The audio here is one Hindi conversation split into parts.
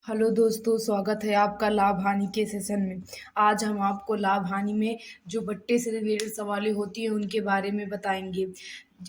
हेलो दोस्तों, स्वागत है आपका लाभ हानि के सेशन में। आज हम आपको लाभ हानि में जो बट्टे से रिलेटेड सवालें होती हैं उनके बारे में बताएंगे।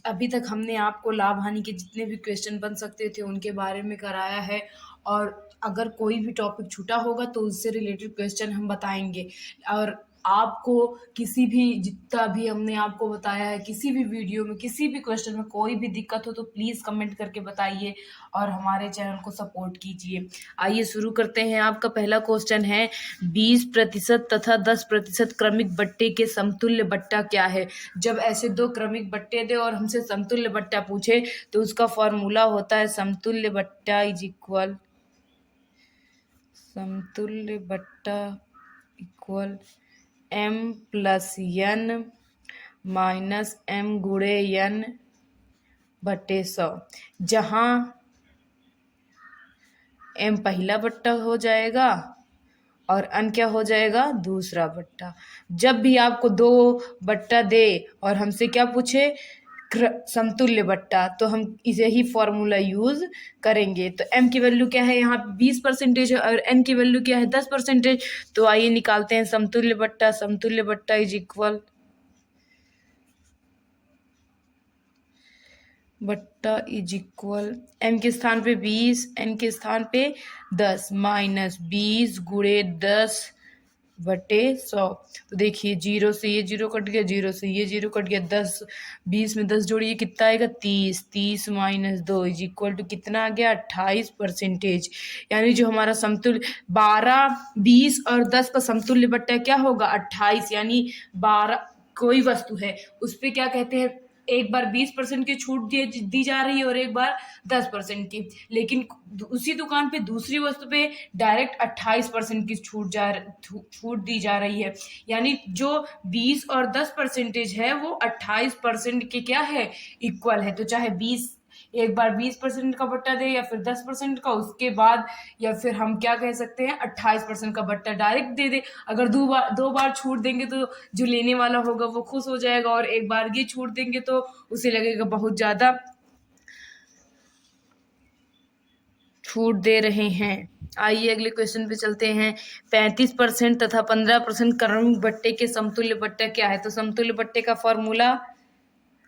अभी तक हमने आपको लाभ हानि के जितने भी क्वेश्चन बन सकते थे उनके बारे में कराया है, और अगर कोई भी टॉपिक छूटा होगा तो उससे रिलेटेड क्वेश्चन हम बताएंगे। और आपको किसी भी जितना भी हमने आपको बताया है, किसी भी वीडियो में किसी भी क्वेश्चन में कोई भी दिक्कत हो तो प्लीज़ कमेंट करके बताइए और हमारे चैनल को सपोर्ट कीजिए। आइए शुरू करते हैं। आपका पहला क्वेश्चन है 20% तथा 10% क्रमिक बट्टे के समतुल्य बट्टा क्या है। जब ऐसे दो क्रमिक बट्टे दे और हमसे समतुल्य बट्टा पूछे तो उसका फॉर्मूला होता है समतुल्य बट्टा is equal m plus n minus m गुणे n बटे 100, जहाँ m पहला बट्टा हो जाएगा और n क्या हो जाएगा, दूसरा बट्टा। जब भी आपको दो बट्टा दे और हमसे क्या पूछे, समतुल्य बट्टा, तो हम इसे ही फॉर्मूला यूज करेंगे। तो m की वैल्यू क्या है, यहाँ 20% है और n की वैल्यू क्या है, 10%। तो आइए निकालते हैं समतुल्य बट्टा। समतुल्य बट्टा इज इक्वल m के स्थान पे 20, n के स्थान पे 10 माइनस 20 गुणे 10 बटे 100। तो देखिए, जीरो से ये जीरो कट गया, जीरो से ये जीरो कट गया, 10 20 में 10 जोड़िए कितना आएगा, 30। 30 माइनस 2 इज इक्वल टू कितना आ गया, 28%। यानी जो हमारा समतुल्य 12, 20 और 10 का समतुल्य बट्टा क्या होगा, 28। यानी 12 कोई वस्तु है उस पे क्या कहते हैं, एक बार 20% की छूट दी जा रही है और एक बार 10% की, लेकिन उसी दुकान पे दूसरी वस्तु पे डायरेक्ट 28% की छूट दी जा रही है। यानी जो 20 और 10% है वो 28% के क्या है, इक्वल है। तो चाहे 20 एक बार 20% का बट्टा दे या फिर 10% का, उसके बाद या फिर हम क्या कह सकते हैं, 28% का बट्टा डायरेक्ट दे दे। अगर दो बार छूट देंगे तो जो लेने वाला होगा वो खुश हो जाएगा, और एक बार ये छूट देंगे तो उसे लगेगा बहुत ज्यादा छूट दे रहे हैं। आइए अगले क्वेश्चन पे चलते हैं। 35% तथा 15% क्रमिक बट्टे के समतुल्य बट्टा क्या है। तो समतुल्य बट्टे का फॉर्मूला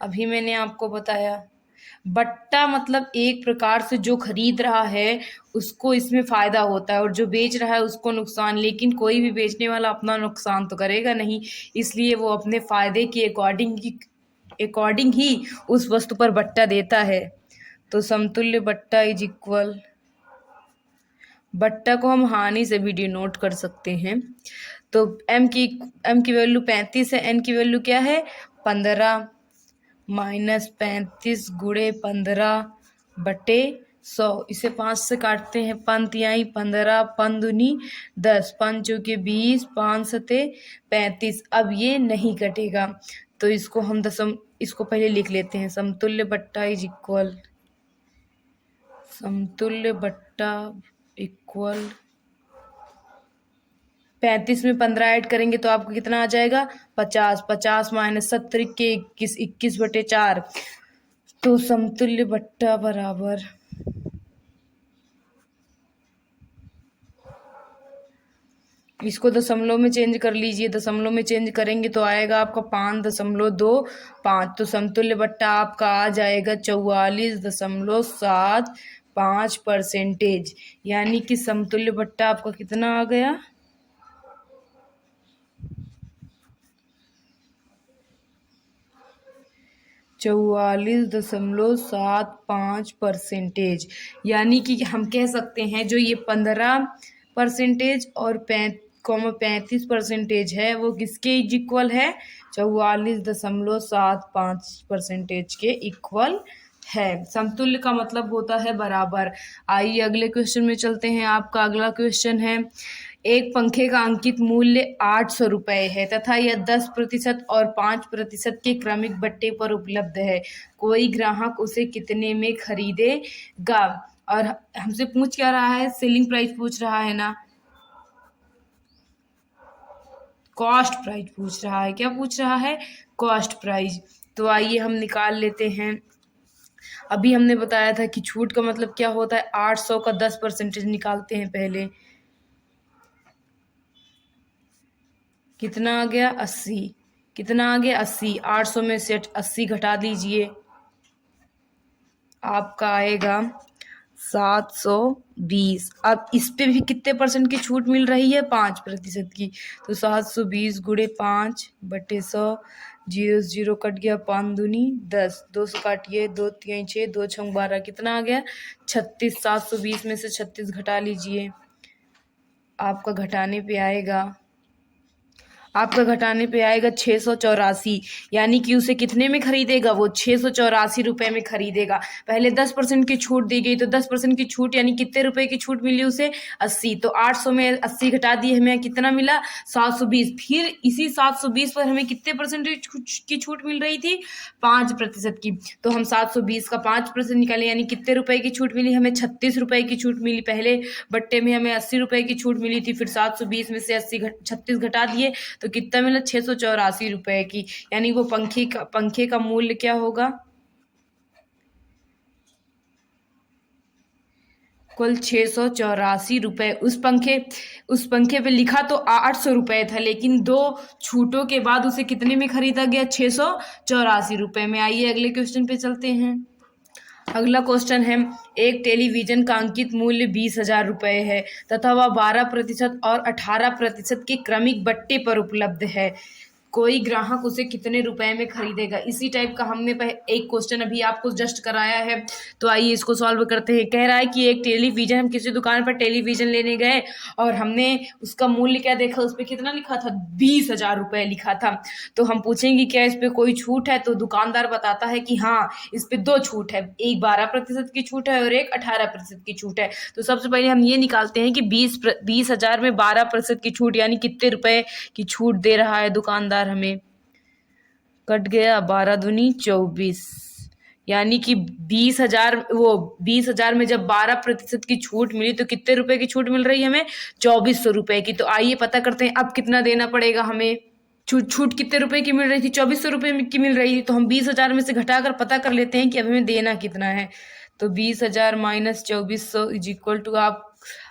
अभी मैंने आपको बताया। बट्टा मतलब एक प्रकार से जो खरीद रहा है उसको इसमें फायदा होता है और जो बेच रहा है उसको नुकसान। लेकिन कोई भी बेचने वाला अपना नुकसान तो करेगा नहीं, इसलिए वो अपने फायदे के अकॉर्डिंग ही उस वस्तु पर बट्टा देता है। तो समतुल्य बट्टा इज इक्वल, बट्टा को हम हानि से भी डिनोट कर सकते हैं। तो m की वैल्यू 35 है, n की वैल्यू क्या है, 15 माइनस 35 गुणे 15 बटे 100। इसे 5 से काटते हैं, पंत आई 15, पंदुनी 10, पंचों के 20, 5 सते 35। अब ये नहीं कटेगा तो इसको पहले लिख लेते हैं। समतुल्य बट्टा इज इक्वल, समतुल्य बट्टा इक्वल 35 में 15 ऐड करेंगे तो आपको कितना आ जाएगा, 50। 50 माइनस 70 के 21, 21/4। तो समतुल्य बट्टा बराबर इसको दशमलव में चेंज कर लीजिए। दशमलव में चेंज करेंगे तो आएगा आपका 5.25। तो समतुल्य बट्टा आपका आ जाएगा 44.75%। यानी कि समतुल्य बट्टा आपका कितना आ गया, 44.75%। यानी कि हम कह सकते हैं जो ये 15% और 35% है वो किसके इक्वल है, 44.75% के इक्वल है। समतुल्य का मतलब होता है बराबर। आइए अगले क्वेश्चन में चलते हैं। आपका अगला क्वेश्चन है, एक पंखे का अंकित मूल्य 800 रुपये है तथा यह 10% और 5% के क्रमिक बट्टे पर उपलब्ध है। कोई ग्राहक उसे कितने में खरीदेगा। और हमसे पूछ क्या रहा है, सेलिंग प्राइस पूछ रहा है ना, कॉस्ट प्राइस पूछ रहा है। क्या पूछ रहा है, कॉस्ट प्राइस। तो आइए हम निकाल लेते हैं। अभी हमने बताया था कि छूट का मतलब क्या होता है, 800 का 10% निकालते हैं पहले। कितना आ गया, 80। कितना आ गया, 80। 800 में से 80 घटा दीजिए, आपका आएगा 720। अब इस पे भी कितने परसेंट की छूट मिल रही है, 5% की। तो 720 गुणे 5/100, 0 0 कट गया, 5 दूनी 10, 2 से काटिए, 2 3 6, 2 6 12, कितना आ गया, 36। 720 में से 36 घटा लीजिए, आपका घटाने पे आएगा, 684। यानी कि उसे कितने में खरीदेगा, वो 684 रुपए में खरीदेगा। पहले 10% की छूट दी गई, तो 10% की छूट यानी कितने रुपए की छूट मिली उसे, 80। तो 800 में 80 घटा दिए, हमें कितना मिला, 720। फिर इसी 720 पर हमें कितने परसेंट की छूट मिल रही थी, 5% की। तो हम 720 का 5% निकाले, यानी कितने रुपए की छूट मिली हमें, 36 रुपए की छूट मिली। पहले बट्टे में हमें 80 रुपए की छूट मिली थी, फिर 720 में से 36 घटा दिए, तो कितना मिला, 684 रुपए की। यानी वो पंखे का मूल्य क्या होगा, कुल 684 रुपए। उस पंखे पे लिखा तो 800 रुपए था, लेकिन 2 छूटों के बाद उसे कितने में खरीदा गया, 684 रुपए में। आइए अगले क्वेश्चन पे चलते हैं। अगला क्वेश्चन है, एक टेलीविजन का अंकित मूल्य 20,000 रुपए है तथा वह 12% और 18% के क्रमिक बट्टे पर उपलब्ध है। कोई ग्राहक उसे कितने रुपए में खरीदेगा। इसी टाइप का हमने एक क्वेश्चन अभी आपको जस्ट कराया है, तो आइए इसको सॉल्व करते हैं। कह रहा है कि एक टेलीविजन, हम किसी दुकान पर टेलीविजन लेने गए और हमने उसका मूल्य क्या देखा, उस पर कितना लिखा था, 20,000 रुपए लिखा था। तो हम पूछेंगे क्या इस पे कोई छूट है, तो दुकानदार बताता है कि हाँ इस पे 2 छूट है, एक 12% की छूट है और एक 18% की छूट है। तो सबसे पहले हम ये निकालते हैं कि 20,000 में 12% की छूट यानी कितने रुपए की छूट दे रहा है दुकानदार हमें। कट गया, 12 दूनी 24, यानी कि 20,000 में जब 12% की छूट मिली तो कितने रुपए की छूट मिल रही है हमें, 2400 रुपए की। तो आइए पता करते हैं अब कितना देना पड़ेगा हमें। छूट कितने रुपए की मिल रही थी, 2400 रुपए की मिल रही थी। तो हम 20,000 में से घटाकर पता कर लेते हैं कि अब हमें देना कितना है। तो 20,000 माइनस 2400 इज इक्वल टू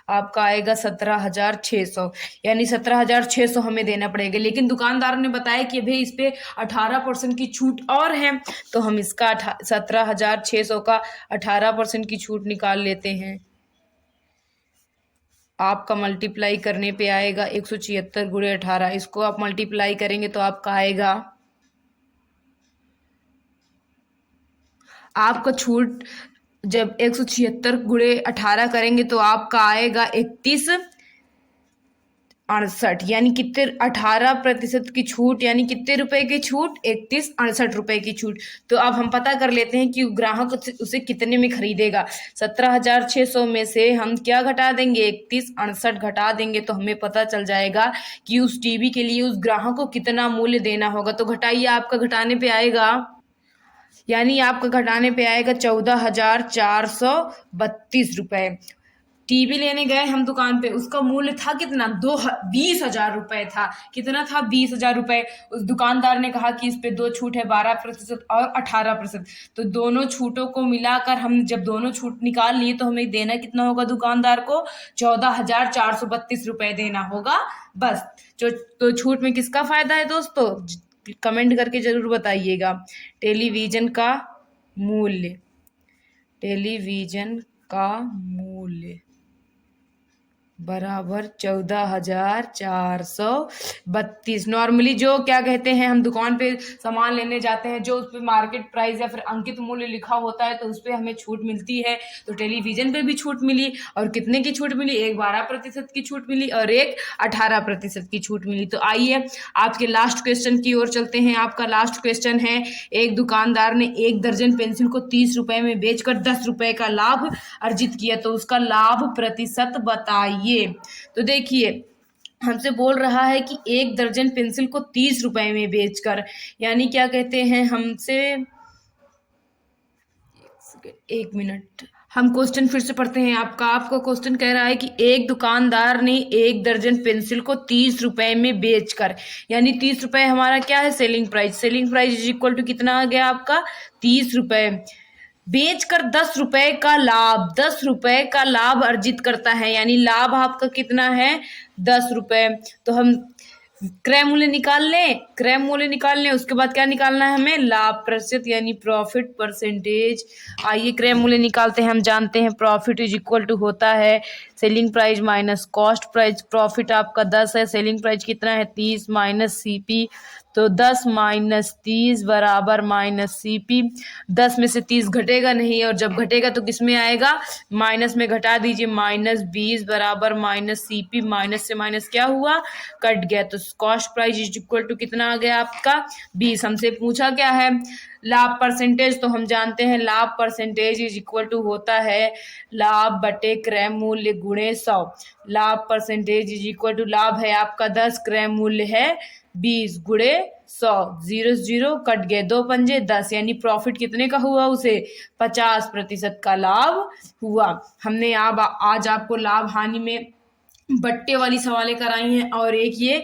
आपका आएगा 17,600, यानी 17,600 हमें देना पड़ेगा। लेकिन दुकानदार ने बताया कि भाई इस पे 18% की छूट और है, तो हम इसका 17,600 का 18% की छूट निकाल लेते हैं। आपका मल्टीप्लाई करने पे आएगा 176 गुणे 18। इसको आप मल्टीप्लाई करेंगे तो आपका आएगा, आपका छूट जब 176 गुणे 18 करेंगे तो आपका आएगा 3168, यानी कितने, 18% की छूट यानी कितने रुपए की छूट, 3168 रुपए की छूट। तो अब हम पता कर लेते हैं कि ग्राहक उसे कितने में खरीदेगा। 17,600 में से हम क्या घटा देंगे, 3168 घटा देंगे, तो हमें पता चल जाएगा कि उस टीवी के लिए उस ग्राहक को कितना मूल्य देना होगा। तो घटाइए, आपका घटाने पे आएगा, यानी आपका घटाने पे आएगा 14,432 रुपए। टीवी लेने गए हम दुकान पे, उसका मूल्य था कितना, 20,000 रुपए था। कितना था, 20,000 रुपए। उस दुकानदार ने कहा कि इस पे 2 छूट है, 12% और 18%। तो दोनों छूटों को मिलाकर हम जब दोनों छूट निकाल लिए तो हमें देना कितना होगा दुकानदार को, 14,432 रुपए देना होगा बस। तो छूट में किसका फायदा है दोस्तों, कमेंट करके जरूर बताइएगा। टेलीविजन का मूल्य, टेलीविजन का मूल्य बराबर 14,432। नॉर्मली जो क्या कहते हैं, हम दुकान पे सामान लेने जाते हैं, जो उस पर मार्केट प्राइस या फिर अंकित मूल्य लिखा होता है, तो उस पर हमें छूट मिलती है। तो टेलीविजन पे भी छूट मिली, और कितने की छूट मिली, एक 12% की छूट मिली और एक 18% की छूट मिली। तो आइए आपके लास्ट क्वेश्चन की ओर चलते हैं। आपका लास्ट क्वेश्चन है, एक दुकानदार ने 1 दर्जन पेंसिल को 30 रुपए में बेचकर 10 रुपए का लाभ अर्जित किया, तो उसका लाभ प्रतिशत बताइए। तो देखिए, हमसे बोल रहा है कि 1 दर्जन पेंसिल को 30 रुपए में बेचकर, यानी क्या कहते हैं हमसे, 1 मिनट, हम क्वेश्चन फिर से पढ़ते हैं। आपका क्वेश्चन कह रहा है कि एक दुकानदार ने 1 दर्जन पेंसिल को 30 रुपए में बेचकर, यानी 30 रुपए हमारा क्या है, selling price. Selling price is equal to कितना आ गया आपका, 30 रुपए बेचकर 10 रुपए का लाभ, 10 रुपए का लाभ अर्जित करता है, यानी लाभ आपका कितना है 10 रुपए। तो हम क्रय मूल्य निकाल लें, क्रय मूल्य निकाल लें, उसके बाद क्या निकालना है हमें, लाभ प्रतिशत यानी प्रॉफिट परसेंटेज। आइए क्रय मूल्य निकालते हैं। हम जानते हैं प्रॉफिट इज इक्वल टू होता है selling price minus cost price. Profit आपका 10 है, सेलिंग प्राइस कितना है 30 माइनस सीपी, तो 10 माइनस 30 बराबर माइनस सीपी। 10 में से 30 घटेगा नहीं, और जब घटेगा तो किस में आएगा, माइनस में घटा दीजिए, माइनस 20 बराबर माइनस सीपी। माइनस से माइनस क्या हुआ, कट गया, तो cost price is equal to कितना आ गया आपका 20। हमसे पूछा क्या है, लाभ परसेंटेज, तो हम जानते हैं लाभ परसेंटेज इज इक्वल टू होता है लाभ बटे क्रय मूल्य गुणे 100। लाभ परसेंटेज इज इक्वल टू, लाभ है आपका 10, क्रय मूल्य है 20 गुणे 100, 0 0 कट गए, 2 पंजे 10, यानी प्रॉफिट कितने का हुआ, उसे 50% का लाभ हुआ। हमने आज आपको लाभ हानि में बट्टे वाली सवालें कराई हैं, और एक ये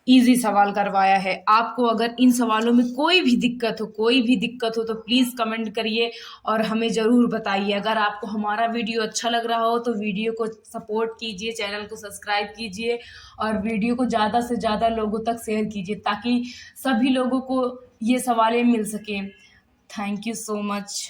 इजी सवाल करवाया है। आपको अगर इन सवालों में कोई भी दिक्कत हो तो प्लीज़ कमेंट करिए और हमें ज़रूर बताइए। अगर आपको हमारा वीडियो अच्छा लग रहा हो तो वीडियो को सपोर्ट कीजिए, चैनल को सब्सक्राइब कीजिए, और वीडियो को ज़्यादा से ज़्यादा लोगों तक शेयर कीजिए, ताकि सभी लोगों को ये सवालें मिल सकें। Thank you so much.